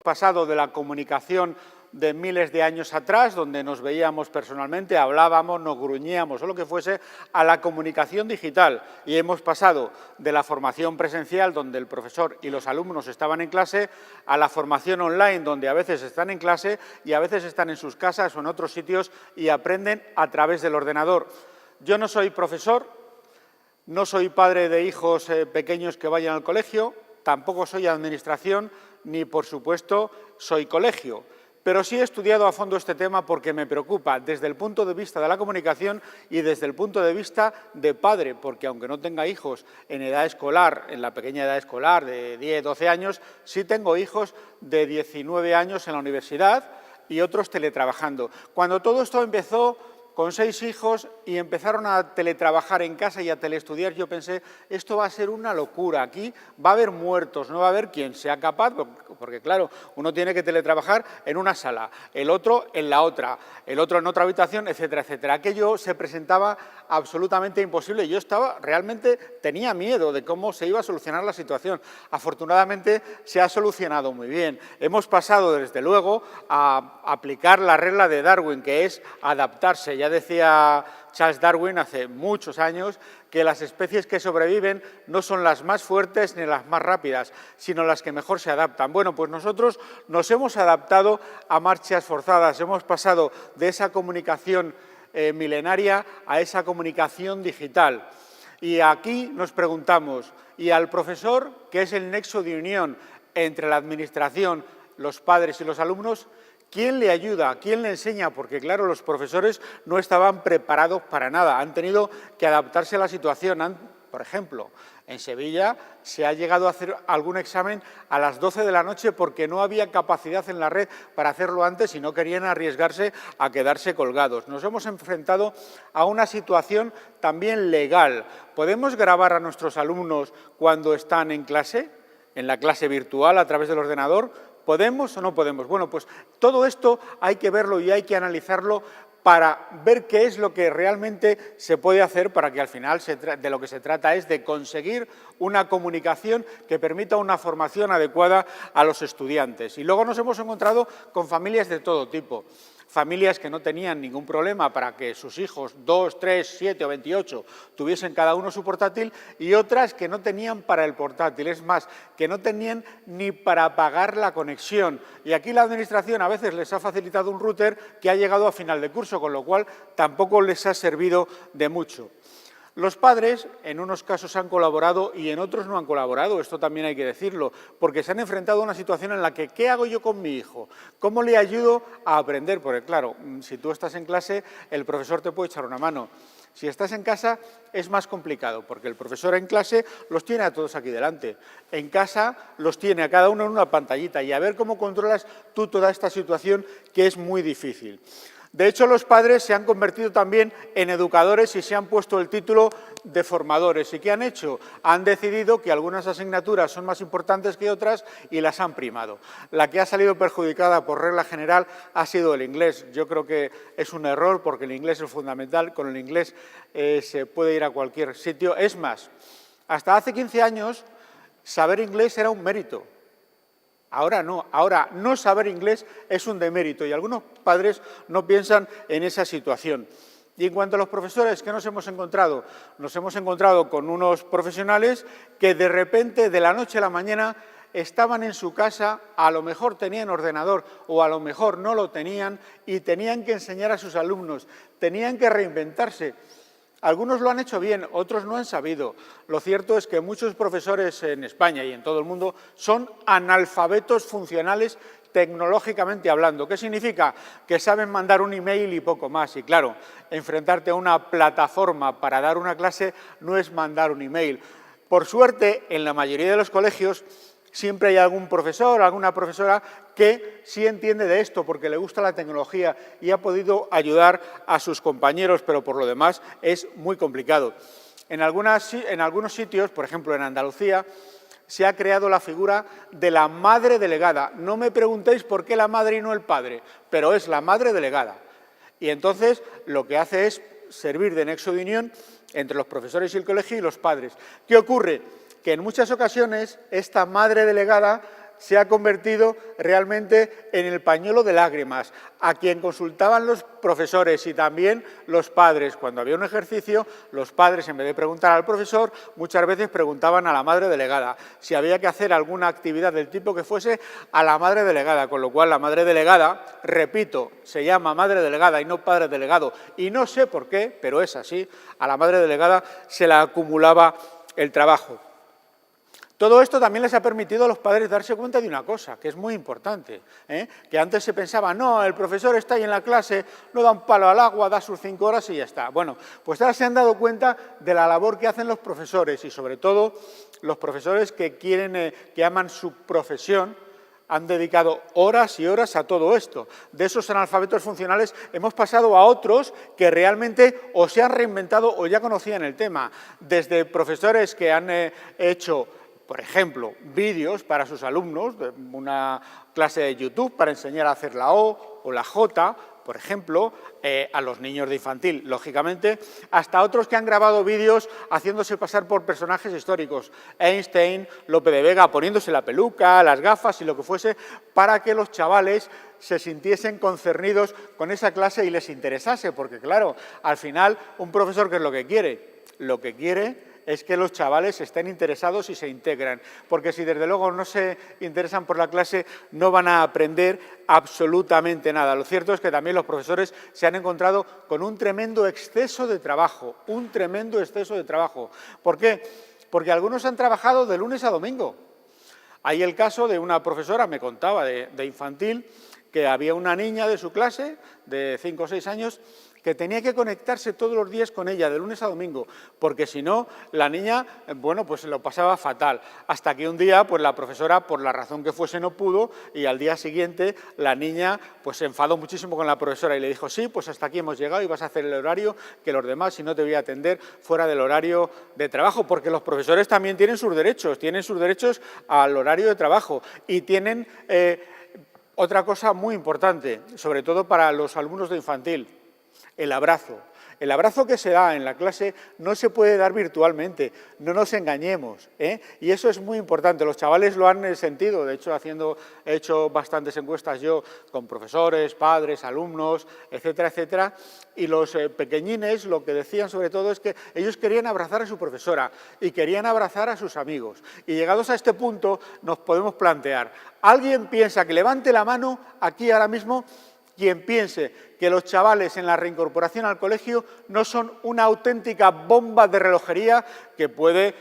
pasado de la comunicación de miles de años atrás, donde nos veíamos personalmente, hablábamos, nos gruñíamos o lo que fuese, a la comunicación digital. Y hemos pasado de la formación presencial, donde el profesor y los alumnos estaban en clase, a la formación online, donde a veces están en clase y a veces están en sus casas o en otros sitios y aprenden a través del ordenador. Yo no soy profesor, no soy padre de hijos pequeños que vayan al colegio, tampoco soy administración, ni, por supuesto, soy colegio. Pero sí he estudiado a fondo este tema porque me preocupa desde el punto de vista de la comunicación y desde el punto de vista de padre, porque aunque no tenga hijos en edad escolar, en la pequeña edad escolar de 10, 12 años, sí tengo hijos de 19 años en la universidad y otros teletrabajando. Cuando todo esto empezó con 6 hijos y empezaron a teletrabajar en casa y a teleestudiar, yo pensé, esto va a ser una locura, aquí va a haber muertos, no va a haber quien sea capaz, porque claro, uno tiene que teletrabajar en una sala, el otro en la otra, el otro en otra habitación, etcétera, etcétera. Aquello se presentaba absolutamente imposible. Yo realmente tenía miedo de cómo se iba a solucionar la situación. Afortunadamente se ha solucionado muy bien. Hemos pasado, desde luego, a aplicar la regla de Darwin, que es adaptarse. Ya decía Charles Darwin hace muchos años que las especies que sobreviven no son las más fuertes ni las más rápidas, sino las que mejor se adaptan. Bueno, pues nosotros nos hemos adaptado a marchas forzadas, hemos pasado de esa comunicación milenaria a esa comunicación digital. Y aquí nos preguntamos, ¿y al profesor, que es el nexo de unión entre la administración, los padres y los alumnos, quién le ayuda, quién le enseña? Porque claro, los profesores no estaban preparados para nada, han tenido que adaptarse a la situación. Por ejemplo, en Sevilla se ha llegado a hacer algún examen a las 12 de la noche porque no había capacidad en la red para hacerlo antes y no querían arriesgarse a quedarse colgados. Nos hemos enfrentado a una situación también legal. ¿Podemos grabar a nuestros alumnos cuando están en clase, en la clase virtual a través del ordenador? ¿Podemos o no podemos? Bueno, pues todo esto hay que verlo y hay que analizarlo para ver qué es lo que realmente se puede hacer para que al final de lo que se trata es de conseguir una comunicación que permita una formación adecuada a los estudiantes. Y luego nos hemos encontrado con familias de todo tipo. Familias que no tenían ningún problema para que sus hijos, 2, 3, 7 o 28, tuviesen cada uno su portátil y otras que no tenían para el portátil, es más, que no tenían ni para pagar la conexión. Y aquí la administración a veces les ha facilitado un router que ha llegado a final de curso, con lo cual tampoco les ha servido de mucho. Los padres, en unos casos han colaborado y en otros no han colaborado, esto también hay que decirlo, porque se han enfrentado a una situación en la que ¿qué hago yo con mi hijo? ¿Cómo le ayudo a aprender? Porque claro, si tú estás en clase, el profesor te puede echar una mano. Si estás en casa es más complicado, porque el profesor en clase los tiene a todos aquí delante. En casa los tiene a cada uno en una pantallita y a ver cómo controlas tú toda esta situación que es muy difícil. De hecho, los padres se han convertido también en educadores y se han puesto el título de formadores. ¿Y qué han hecho? Han decidido que algunas asignaturas son más importantes que otras y las han primado. La que ha salido perjudicada por regla general ha sido el inglés. Yo creo que es un error porque el inglés es fundamental. Con el inglés se puede ir a cualquier sitio. Es más, hasta hace 15 años saber inglés era un mérito. Ahora no saber inglés es un demérito y algunos padres no piensan en esa situación. Y en cuanto a los profesores, ¿qué nos hemos encontrado? Nos hemos encontrado con unos profesionales que de repente, de la noche a la mañana, estaban en su casa, a lo mejor tenían ordenador o a lo mejor no lo tenían y tenían que enseñar a sus alumnos, tenían que reinventarse. Algunos lo han hecho bien, otros no han sabido. Lo cierto es que muchos profesores en España y en todo el mundo son analfabetos funcionales tecnológicamente hablando. ¿Qué significa? Que saben mandar un email y poco más. Y claro, enfrentarte a una plataforma para dar una clase no es mandar un email. Por suerte, en la mayoría de los colegios siempre hay algún profesor, alguna profesora que sí entiende de esto porque le gusta la tecnología y ha podido ayudar a sus compañeros, pero por lo demás es muy complicado. En algunos sitios, por ejemplo en Andalucía, se ha creado la figura de la madre delegada. No me preguntéis por qué la madre y no el padre, pero es la madre delegada. Y entonces lo que hace es servir de nexo de unión entre los profesores y el colegio y los padres. ¿Qué ocurre? Que en muchas ocasiones esta madre delegada se ha convertido realmente en el pañuelo de lágrimas, a quien consultaban los profesores y también los padres. Cuando había un ejercicio, los padres, en vez de preguntar al profesor, muchas veces preguntaban a la madre delegada. Si había que hacer alguna actividad del tipo que fuese, a la madre delegada, con lo cual la madre delegada, repito, se llama madre delegada y no padre delegado, y no sé por qué, pero es así, a la madre delegada se la acumulaba el trabajo. Todo esto también les ha permitido a los padres darse cuenta de una cosa, que es muy importante, que antes se pensaba, no, el profesor está ahí en la clase, no da un palo al agua, da sus 5 horas y ya está. Bueno, pues ahora se han dado cuenta de la labor que hacen los profesores y sobre todo los profesores que quieren, que aman su profesión, han dedicado horas y horas a todo esto. De esos analfabetos funcionales hemos pasado a otros que realmente o se han reinventado o ya conocían el tema. Desde profesores que han hecho, por ejemplo, vídeos para sus alumnos, de una clase de YouTube para enseñar a hacer la O o la J, por ejemplo, a los niños de infantil, lógicamente, hasta otros que han grabado vídeos haciéndose pasar por personajes históricos, Einstein, Lope de Vega, poniéndose la peluca, las gafas y lo que fuese, para que los chavales se sintiesen concernidos con esa clase y les interesase, porque claro, al final, un profesor, ¿qué es lo que quiere? Lo que quiere es que los chavales estén interesados y se integran, porque si desde luego no se interesan por la clase no van a aprender absolutamente nada. Lo cierto es que también los profesores se han encontrado con un tremendo exceso de trabajo, un tremendo exceso de trabajo. ¿Por qué? Porque algunos han trabajado de lunes a domingo. Hay el caso de una profesora, me contaba, de infantil, que había una niña de su clase, de 5 o 6 años, que tenía que conectarse todos los días con ella, de lunes a domingo, porque si no, la niña, bueno, pues se lo pasaba fatal. Hasta que un día, pues la profesora, por la razón que fuese, no pudo, y al día siguiente la niña pues se enfadó muchísimo con la profesora y le dijo, sí, pues hasta aquí hemos llegado y vas a hacer el horario que los demás, si no te voy a atender fuera del horario de trabajo, porque los profesores también tienen sus derechos al horario de trabajo y tienen otra cosa muy importante, sobre todo para los alumnos de infantil, el abrazo. El abrazo que se da en la clase no se puede dar virtualmente, no nos engañemos, y eso es muy importante. Los chavales lo han sentido, de hecho, he hecho bastantes encuestas yo con profesores, padres, alumnos, etcétera, etcétera, y los pequeñines lo que decían sobre todo es que ellos querían abrazar a su profesora y querían abrazar a sus amigos. Y llegados a este punto nos podemos plantear, ¿alguien piensa que levante la mano aquí ahora mismo quien piense que los chavales en la reincorporación al colegio no son una auténtica bomba de relojería que puede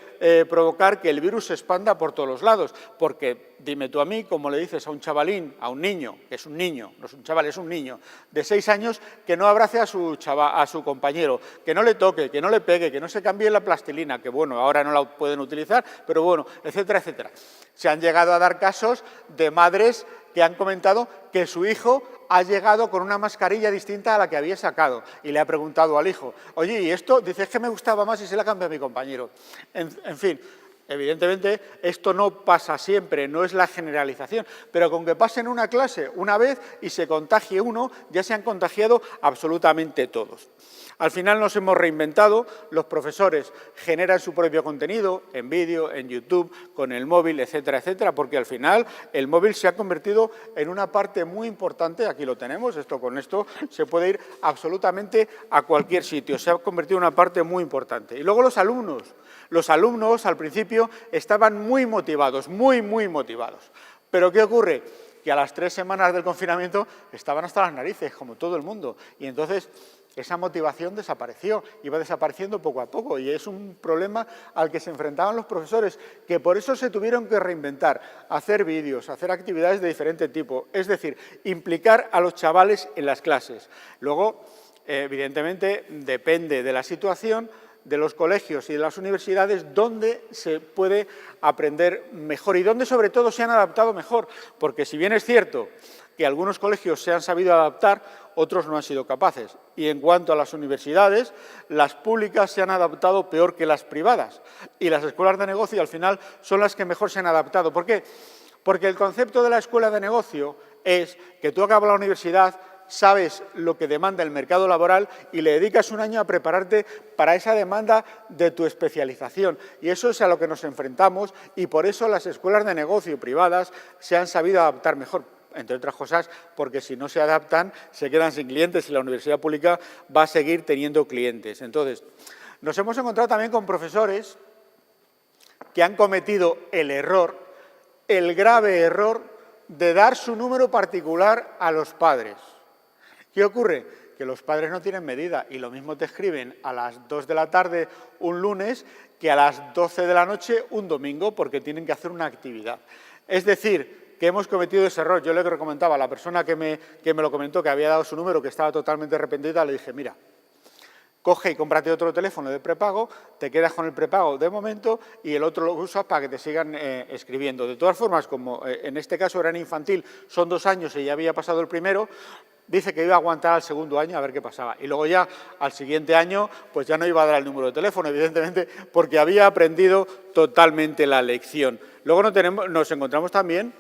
provocar que el virus se expanda por todos los lados? Porque dime tú a mí, como le dices a un chavalín, a un niño, que es un niño, no es un chaval, es un niño, de 6 años, que no abrace a su compañero, que no le toque, que no le pegue, que no se cambie la plastilina, que bueno, ahora no la pueden utilizar, pero bueno, etcétera, etcétera. Se han llegado a dar casos de madres que han comentado que su hijo ha llegado con una mascarilla distinta a la que había sacado y le ha preguntado al hijo, oye, ¿y esto? Dice, es que me gustaba más y se la cambió a mi compañero. En fin, evidentemente esto no pasa siempre, no es la generalización, pero con que pase en una clase una vez y se contagie uno, ya se han contagiado absolutamente todos. Al final nos hemos reinventado, los profesores generan su propio contenido en vídeo, en YouTube, con el móvil, etcétera, etcétera, porque al final el móvil se ha convertido en una parte muy importante, aquí lo tenemos, con esto se puede ir absolutamente a cualquier sitio, se ha convertido en una parte muy importante. Y luego los alumnos al principio estaban muy motivados, muy motivados, pero ¿qué ocurre? Que a las 3 semanas del confinamiento estaban hasta las narices, como todo el mundo, y entonces esa motivación desapareció, iba desapareciendo poco a poco y es un problema al que se enfrentaban los profesores, que por eso se tuvieron que reinventar, hacer vídeos, hacer actividades de diferente tipo, es decir, implicar a los chavales en las clases. Luego, evidentemente, depende de la situación de los colegios y de las universidades dónde se puede aprender mejor y dónde sobre todo se han adaptado mejor, porque si bien es cierto que algunos colegios se han sabido adaptar, otros no han sido capaces. Y en cuanto a las universidades, las públicas se han adaptado peor que las privadas y las escuelas de negocio al final son las que mejor se han adaptado. ¿Por qué? Porque el concepto de la escuela de negocio es que tú acabas la universidad, sabes lo que demanda el mercado laboral y le dedicas un año a prepararte para esa demanda de tu especialización. Y eso es a lo que nos enfrentamos y por eso las escuelas de negocio privadas se han sabido adaptar mejor. Entre otras cosas, porque si no se adaptan, se quedan sin clientes y la universidad pública va a seguir teniendo clientes. Entonces, nos hemos encontrado también con profesores que han cometido el grave error de dar su número particular a los padres. ¿Qué ocurre? Que los padres no tienen medida y lo mismo te escriben a las 2 de la tarde un lunes que a las 12 de la noche un domingo porque tienen que hacer una actividad. Es decir, que hemos cometido ese error. Yo le comentaba a la persona que me lo comentó, que había dado su número, que estaba totalmente arrepentida, le dije, mira, coge y cómprate otro teléfono de prepago, te quedas con el prepago de momento y el otro lo usas para que te sigan escribiendo. De todas formas, como en este caso era en infantil, son 2 años y ya había pasado el primero, dice que iba a aguantar al segundo año a ver qué pasaba. Y luego ya al siguiente año, pues ya no iba a dar el número de teléfono, evidentemente, porque había aprendido totalmente la lección. Luego nos encontramos también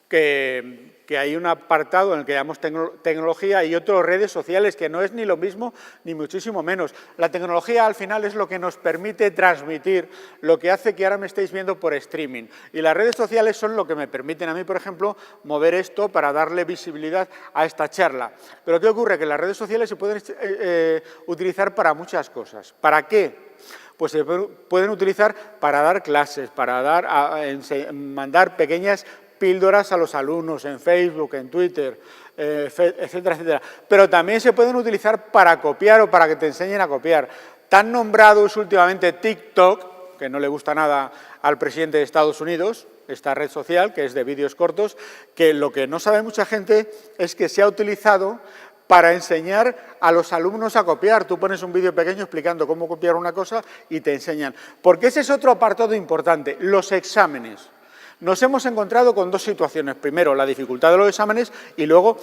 que hay un apartado en el que llamamos tecnología y otro redes sociales, que no es ni lo mismo ni muchísimo menos. La tecnología al final es lo que nos permite transmitir, lo que hace que ahora me estéis viendo por streaming. Y las redes sociales son lo que me permiten a mí, por ejemplo, mover esto para darle visibilidad a esta charla. Pero ¿qué ocurre? Que las redes sociales se pueden utilizar para muchas cosas. ¿Para qué? Pues se pueden utilizar para dar clases, para mandar pequeñas píldoras a los alumnos en Facebook, en Twitter, etcétera, etcétera. Pero también se pueden utilizar para copiar o para que te enseñen a copiar. Tan nombrado es últimamente TikTok, que no le gusta nada al presidente de Estados Unidos, esta red social, que es de vídeos cortos, que lo que no sabe mucha gente es que se ha utilizado para enseñar a los alumnos a copiar. Tú pones un vídeo pequeño explicando cómo copiar una cosa y te enseñan. Porque ese es otro apartado importante, los exámenes. Nos hemos encontrado con 2 situaciones. Primero, la dificultad de los exámenes y luego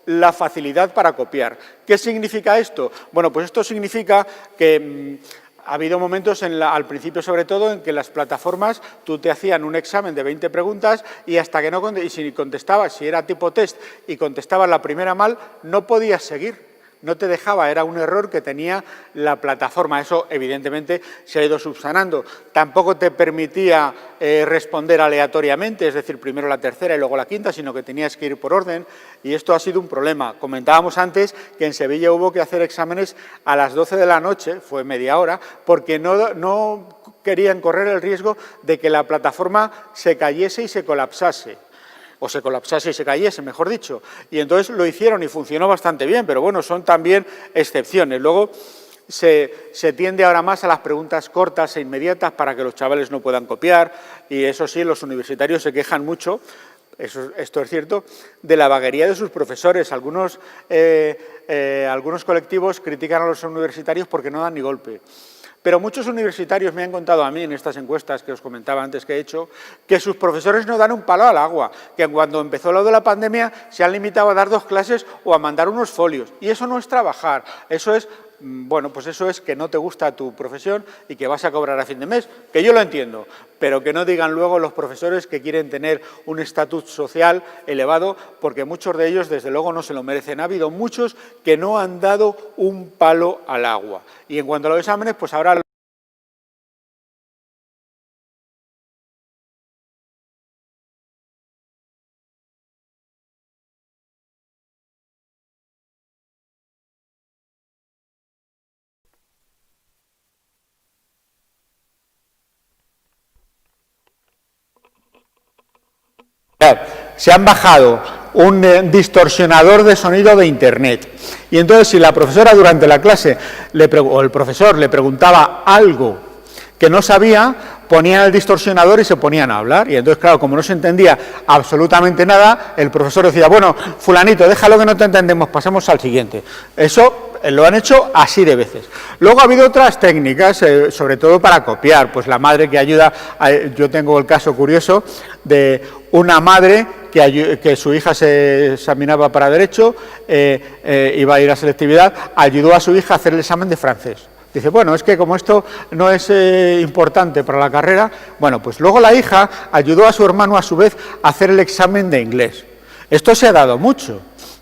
la facilidad para copiar. ¿Qué significa esto? Bueno, pues esto significa que ha habido momentos, al principio sobre todo, en que las plataformas tú te hacían un examen de 20 preguntas y hasta que si contestabas, si era tipo test y contestabas la primera mal, no podías seguir. No te dejaba, era un error que tenía la plataforma. Eso, evidentemente, se ha ido subsanando. Tampoco te permitía responder aleatoriamente, es decir, primero la tercera y luego la quinta, sino que tenías que ir por orden, y esto ha sido un problema. Comentábamos antes que en Sevilla hubo que hacer exámenes a las 12 de la noche, fue media hora, porque no querían correr el riesgo de que la plataforma se cayese y se colapsase. O se colapsase y se cayese, mejor dicho. Y entonces lo hicieron y funcionó bastante bien, pero bueno, son también excepciones. Luego se tiende ahora más a las preguntas cortas e inmediatas para que los chavales no puedan copiar, y eso sí, los universitarios se quejan mucho, esto es cierto, de la vaguería de sus profesores. Algunos colectivos critican a los universitarios porque no dan ni golpe. Pero muchos universitarios me han contado a mí en estas encuestas que os comentaba antes que he hecho, que sus profesores no dan un palo al agua, que cuando empezó lo de la pandemia se han limitado a dar 2 clases o a mandar unos folios. Y eso no es trabajar, eso es, bueno, pues eso es que no te gusta tu profesión y que vas a cobrar a fin de mes, que yo lo entiendo, pero que no digan luego los profesores que quieren tener un estatus social elevado, porque muchos de ellos desde luego no se lo merecen. Ha habido muchos que no han dado un palo al agua. Y en cuanto a los exámenes, pues ahora se han bajado un distorsionador de sonido de Internet. Y entonces, si la profesora durante la clase o el profesor le preguntaba algo que no sabía, ponían el distorsionador y se ponían a hablar. Y entonces, claro, como no se entendía absolutamente nada, el profesor decía, bueno, fulanito, déjalo que no te entendemos, pasamos al siguiente. Eso lo han hecho así de veces. Luego ha habido otras técnicas, sobre todo para copiar. Pues la madre que ayuda, yo tengo el caso curioso de una madre que su hija se examinaba para Derecho, iba a ir a selectividad, ayudó a su hija a hacer el examen de francés. Dice, bueno, es que como esto no es importante para la carrera, bueno, pues luego la hija ayudó a su hermano a su vez a hacer el examen de inglés. Esto se ha dado mucho.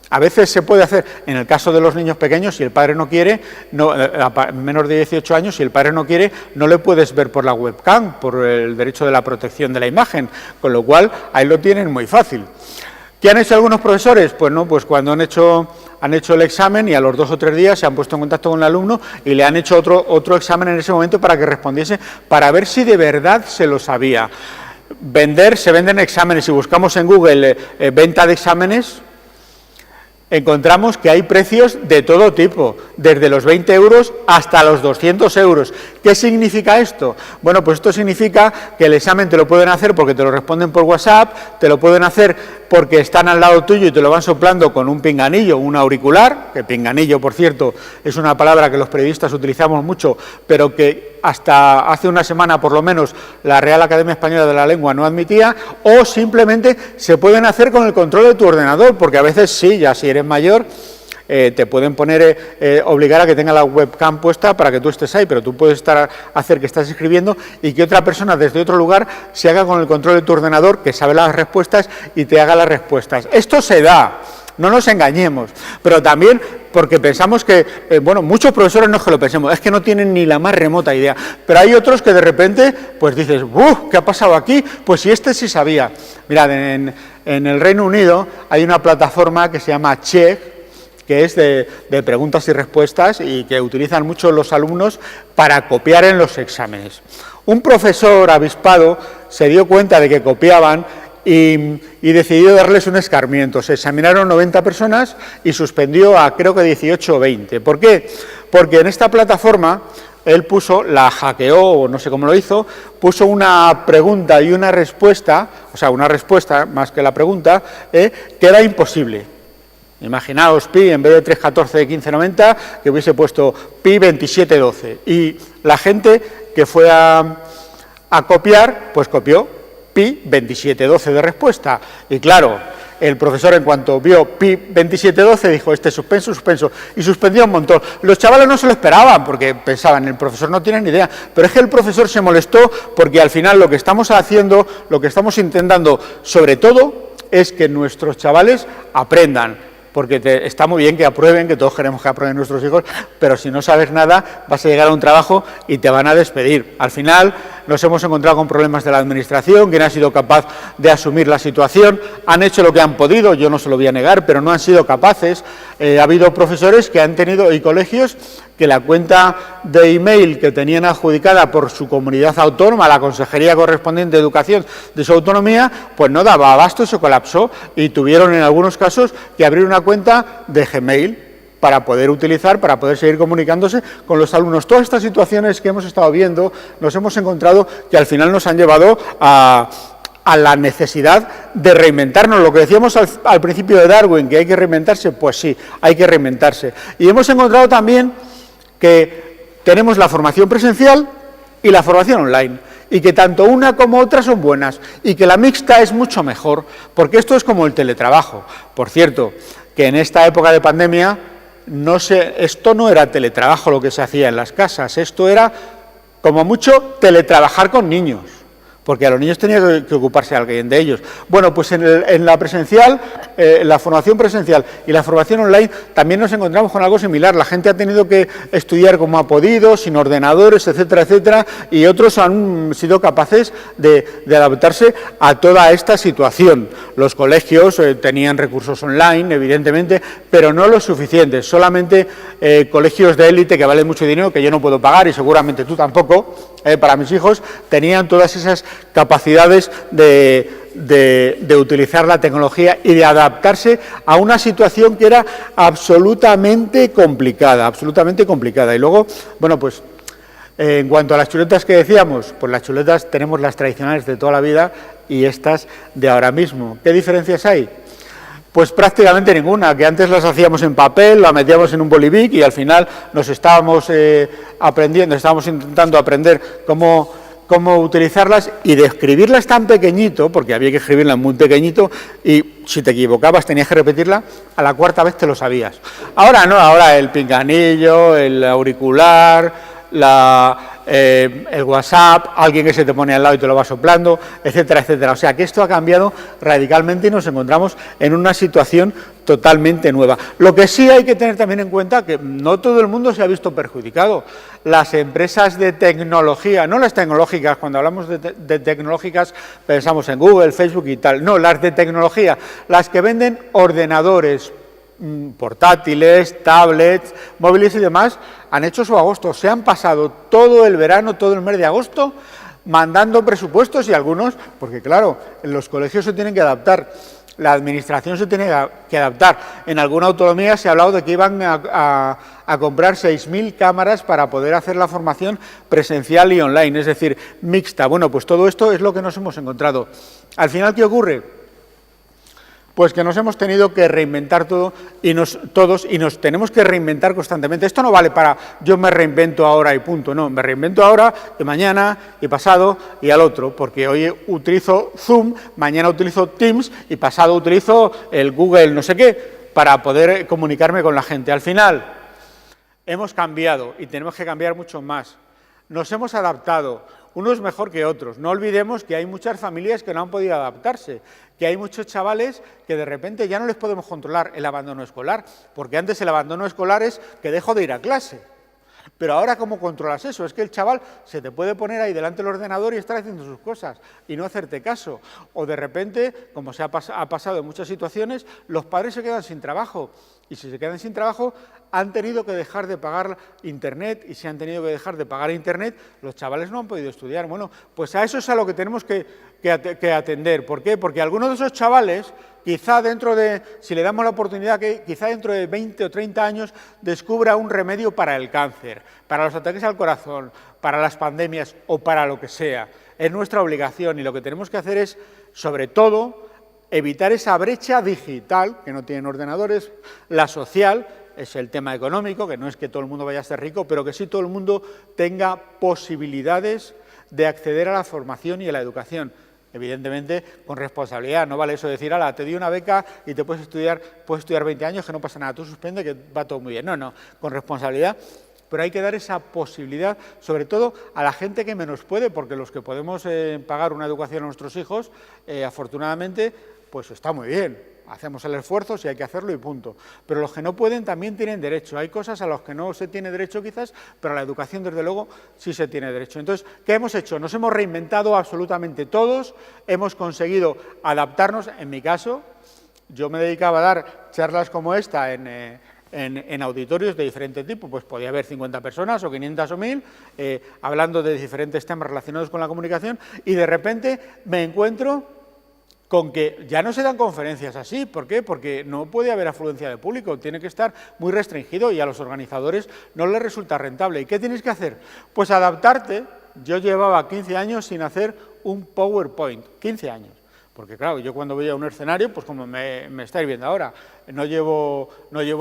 A veces se puede hacer, en el caso de los niños pequeños, si el padre no quiere, menor de 18 años, si el padre no quiere, no le puedes ver por la webcam, por el derecho de la protección de la imagen, con lo cual ahí lo tienen muy fácil. ¿Qué han hecho algunos profesores? Pues no, pues cuando han hecho el examen y a los 2 o 3 días se han puesto en contacto con el alumno y le han hecho otro examen en ese momento para que respondiese, para ver si de verdad se lo sabía. Se venden exámenes, si buscamos en Google venta de exámenes, encontramos que hay precios de todo tipo, desde los 20 euros hasta los 200 euros. ¿Qué significa esto? Bueno, pues esto significa que el examen te lo pueden hacer porque te lo responden por WhatsApp, te lo pueden hacer porque están al lado tuyo y te lo van soplando con un pinganillo, un auricular, que pinganillo, por cierto, es una palabra que los periodistas utilizamos mucho, pero que hasta hace una semana, por lo menos, la Real Academia Española de la Lengua no admitía, o simplemente se pueden hacer con el control de tu ordenador, porque a veces sí, ya si eres mayor, te pueden obligar a que tenga la webcam puesta para que tú estés ahí, pero tú puedes hacer que estás escribiendo y que otra persona desde otro lugar se haga con el control de tu ordenador, que sabe las respuestas y te haga las respuestas. Esto se da, no nos engañemos, pero también porque pensamos que, bueno, muchos profesores no es que lo pensemos, es que no tienen ni la más remota idea, pero hay otros que de repente, pues dices, ¿qué ha pasado aquí? Pues si este sí sabía. Mirad, en el Reino Unido hay una plataforma que se llama Check, que es de preguntas y respuestas y que utilizan mucho los alumnos para copiar en los exámenes. Un profesor avispado se dio cuenta de que copiaban y decidió darles un escarmiento. Se examinaron 90 personas y suspendió a creo que 18 o 20. ¿Por qué? Porque en esta plataforma él la hackeó, o no sé cómo lo hizo, puso una pregunta y una respuesta, o sea, una respuesta más que la pregunta, que era imposible. Imaginaos pi, en vez de 314 1590, que hubiese puesto pi 2712. Y la gente que fue a copiar, pues copió pi 2712 de respuesta. Y claro, el profesor en cuanto vio pi 2712 dijo, suspenso, suspenso, y suspendió un montón. Los chavales no se lo esperaban porque pensaban, el profesor no tiene ni idea, pero es que el profesor se molestó porque al final lo que estamos haciendo, lo que estamos intentando sobre todo, es que nuestros chavales aprendan. Porque está muy bien que aprueben, que todos queremos que aprueben nuestros hijos, pero si no sabes nada, vas a llegar a un trabajo y te van a despedir. Al final nos hemos encontrado con problemas de la administración, que no ha sido capaz de asumir la situación, han hecho lo que han podido, yo no se lo voy a negar, pero no han sido capaces. Ha habido profesores que han tenido, y colegios, que la cuenta de email que tenían adjudicada por su comunidad autónoma, la consejería correspondiente de educación de su autonomía, pues no daba abasto, se colapsó y tuvieron en algunos casos que abrir una cuenta de Gmail para poder utilizar, para poder seguir comunicándose con los alumnos. Todas estas situaciones que hemos estado viendo, nos hemos encontrado que al final nos han llevado a la necesidad de reinventarnos. Lo que decíamos al principio de Darwin, que hay que reinventarse, pues sí, hay que reinventarse. Y hemos encontrado también que tenemos la formación presencial y la formación online, y que tanto una como otra son buenas, y que la mixta es mucho mejor, porque esto es como el teletrabajo. Por cierto, que en esta época de pandemia, esto no era teletrabajo lo que se hacía en las casas, esto era, como mucho, teletrabajar con niños, porque a los niños tenía que ocuparse alguien de ellos. Bueno, pues en la presencial, la formación presencial y la formación online también nos encontramos con algo similar. La gente ha tenido que estudiar como ha podido, sin ordenadores, etcétera, etcétera, y otros han sido capaces de adaptarse a toda esta situación. Los colegios tenían recursos online, evidentemente, pero no los suficientes. Solamente colegios de élite que valen mucho dinero, que yo no puedo pagar y seguramente tú tampoco, para mis hijos, tenían todas esas capacidades de utilizar la tecnología y de adaptarse a una situación que era absolutamente complicada. Y luego, bueno, pues en cuanto a las chuletas que decíamos, pues las chuletas tenemos las tradicionales de toda la vida y estas de ahora mismo. ¿Qué diferencias hay? Pues prácticamente ninguna, que antes las hacíamos en papel, la metíamos en un bolivic y al final nos estábamos intentando aprender cómo utilizarlas y de escribirlas tan pequeñito, porque había que escribirlas muy pequeñito y si te equivocabas tenías que repetirla, a la cuarta vez te lo sabías. Ahora no, ahora el pinganillo, el auricular, el WhatsApp, alguien que se te pone al lado y te lo va soplando, etcétera, etcétera. O sea que esto ha cambiado radicalmente y nos encontramos en una situación totalmente nueva. Lo que sí hay que tener también en cuenta que no todo el mundo se ha visto perjudicado. Las empresas de tecnología, no las tecnológicas, cuando hablamos de tecnológicas pensamos en Google, Facebook y tal, no, las de tecnología, las que venden ordenadores, portátiles, tablets, móviles y demás, han hecho su agosto, se han pasado todo el verano, todo el mes de agosto, mandando presupuestos y algunos, porque claro, los colegios se tienen que adaptar, la administración se tiene que adaptar. En alguna autonomía se ha hablado de que iban a comprar 6.000 cámaras para poder hacer la formación presencial y online, es decir, mixta. Bueno, pues todo esto es lo que nos hemos encontrado. Al final, ¿qué ocurre? Pues que nos hemos tenido que reinventar todos y nos tenemos que reinventar constantemente. Esto no vale para yo me reinvento ahora y punto, no, me reinvento ahora y mañana y pasado y al otro, porque hoy utilizo Zoom, mañana utilizo Teams y pasado utilizo el Google no sé qué para poder comunicarme con la gente. Al final hemos cambiado y tenemos que cambiar mucho más. Nos hemos adaptado, unos mejor que otros. No olvidemos que hay muchas familias que no han podido adaptarse, que hay muchos chavales que de repente ya no les podemos controlar el abandono escolar, porque antes el abandono escolar es que dejo de ir a clase. Pero ahora, ¿cómo controlas eso? Es que el chaval se te puede poner ahí delante del ordenador y estar haciendo sus cosas y no hacerte caso. O de repente, como ha pasado en muchas situaciones, los padres se quedan sin trabajo. Y si se quedan sin trabajo, han tenido que dejar de pagar Internet, y si han tenido que dejar de pagar Internet, los chavales no han podido estudiar. Bueno, pues a eso es a lo que tenemos que atender. ¿Por qué? Porque algunos de esos chavales, quizá si le damos la oportunidad, que quizá dentro de 20 o 30 años descubra un remedio para el cáncer, para los ataques al corazón, para las pandemias o para lo que sea. Es nuestra obligación y lo que tenemos que hacer es, sobre todo, evitar esa brecha digital, que no tienen ordenadores, la social, es el tema económico, que no es que todo el mundo vaya a ser rico, pero que sí todo el mundo tenga posibilidades de acceder a la formación y a la educación. Evidentemente, con responsabilidad, no vale eso de decir, ala, te di una beca y te puedes estudiar 20 años, que no pasa nada, tú suspende, que va todo muy bien. No, con responsabilidad. Pero hay que dar esa posibilidad, sobre todo a la gente que menos puede, porque los que podemos pagar una educación a nuestros hijos, afortunadamente, pues está muy bien, hacemos el esfuerzo, si hay que hacerlo y punto. Pero los que no pueden también tienen derecho. Hay cosas a las que no se tiene derecho quizás, pero a la educación desde luego sí se tiene derecho. Entonces, ¿qué hemos hecho? Nos hemos reinventado absolutamente todos, hemos conseguido adaptarnos. En mi caso, yo me dedicaba a dar charlas como esta en auditorios de diferente tipo, pues podía haber 50 personas o 500 o 1000, hablando de diferentes temas relacionados con la comunicación, y de repente me encuentro con que ya no se dan conferencias así. ¿Por qué? Porque no puede haber afluencia de público, tiene que estar muy restringido y a los organizadores no les resulta rentable. ¿Y qué tienes que hacer? Pues adaptarte. Yo llevaba 15 años sin hacer un PowerPoint, 15 años. Porque claro, yo cuando voy a un escenario, pues como me estáis viendo ahora, no llevo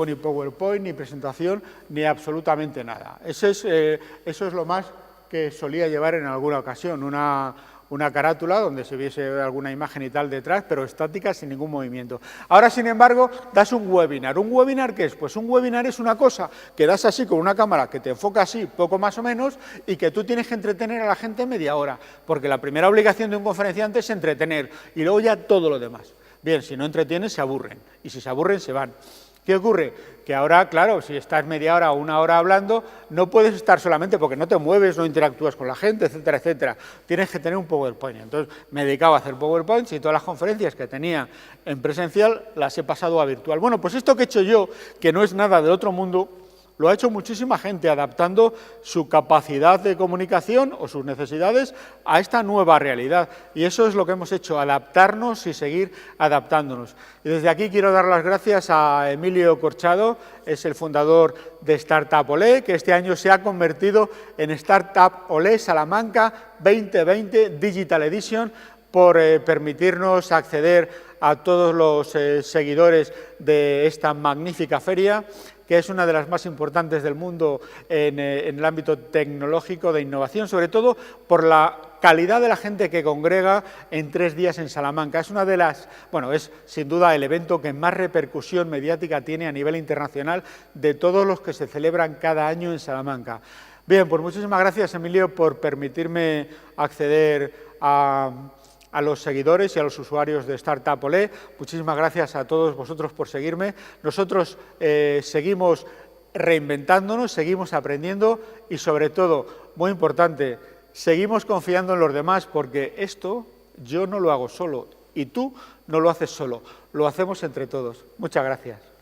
ni PowerPoint, ni presentación, ni absolutamente nada. Eso es lo más que solía llevar en alguna ocasión, una carátula donde se viese alguna imagen y tal detrás, pero estática, sin ningún movimiento. Ahora, sin embargo, das un webinar. ¿Un webinar qué es? Pues un webinar es una cosa que das así con una cámara que te enfoca así, poco más o menos, y que tú tienes que entretener a la gente media hora, porque la primera obligación de un conferenciante es entretener, y luego ya todo lo demás. Bien, si no entretienes, se aburren, y si se aburren, se van. ¿Qué ocurre? Que ahora, claro, si estás media hora o una hora hablando, no puedes estar solamente porque no te mueves, no interactúas con la gente, etcétera, etcétera. Tienes que tener un PowerPoint. Entonces, me dedicaba a hacer PowerPoints y todas las conferencias que tenía en presencial las he pasado a virtual. Bueno, pues esto que he hecho yo, que no es nada del otro mundo, lo ha hecho muchísima gente, adaptando su capacidad de comunicación o sus necesidades a esta nueva realidad. Y eso es lo que hemos hecho, adaptarnos y seguir adaptándonos. Y desde aquí quiero dar las gracias a Emilio Corchado, es el fundador de Startup Olé, que este año se ha convertido en Startup Olé Salamanca 2020 Digital Edition, por permitirnos acceder a todos los seguidores de esta magnífica feria, que es una de las más importantes del mundo en el ámbito tecnológico de innovación, sobre todo por la calidad de la gente que congrega en 3 días en Salamanca. Es una de las, bueno, es sin duda el evento que más repercusión mediática tiene a nivel internacional de todos los que se celebran cada año en Salamanca. Bien, pues muchísimas gracias, Emilio, por permitirme acceder a los seguidores y a los usuarios de Startup Olé. Muchísimas gracias a todos vosotros por seguirme. Nosotros seguimos reinventándonos, seguimos aprendiendo y, sobre todo, muy importante, seguimos confiando en los demás, porque esto yo no lo hago solo y tú no lo haces solo, lo hacemos entre todos. Muchas gracias.